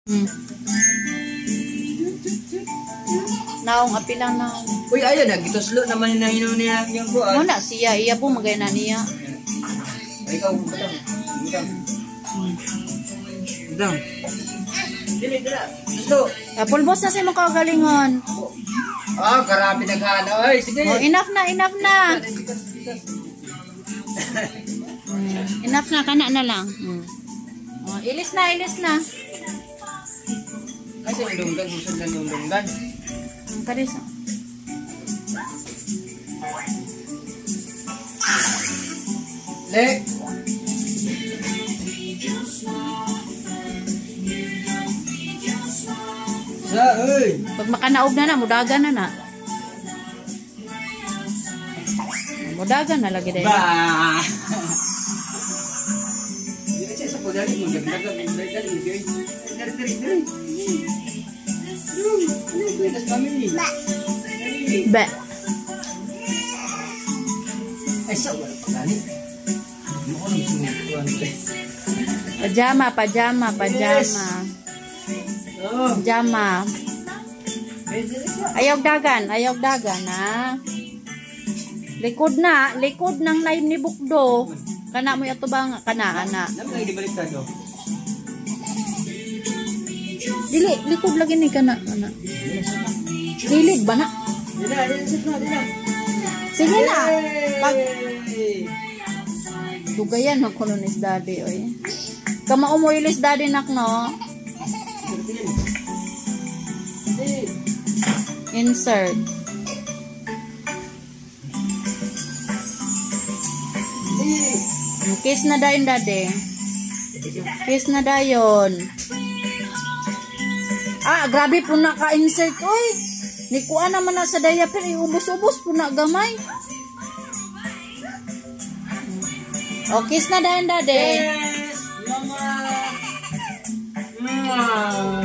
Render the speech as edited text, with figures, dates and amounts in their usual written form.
Hmm. Naong apilang naong. Uy, ayan na. Gituslo naman na hino niya yung buwan. Muna siya. Iya po magay na niya. Ay, ikaw. Batang. Batang. Batang. Dili, dila. Tuslo. Pulbos na siya mong kagalingon. Ah, karami naghana. Ay, sige. Oh, enough na, enough na. Enough na, kana na lang. Oh, ilis na, ilis na. Kasi yung lunggan, susundan yung lunggan. Karis. Le. Sa, uy. Pag makanaog na na, mudagan na na. Mudagan na lagi dahil. Ba. Di kasi sa pagdali mo, nagdagan, nagdagan, dari, dari. Buenas family. Ba. Ay, sa wala pagdali. Ano ko nang sumutuan? Pajama, pajama, pajama. Oh. Pajama. Ayog dagan, ha. Likod ng laim ni Bukdo. Kana mo yato bang kana ana. Naman lagi baliktado. Dili, likod lagi ni kana ana. Dilid ba na? Dila. Sige na. Pag dugayan ng kolonis daddy oy. Kama umuilis daddy nak no. Insert. Kiss na dayon daddy. Kiss na dayon. Ah, grabe po na ka-insert. Uy, nikuha naman na sa diaper. Ubus-ubos po na gamay. O, kiss na dayon daddy. Yes, mama. Mama.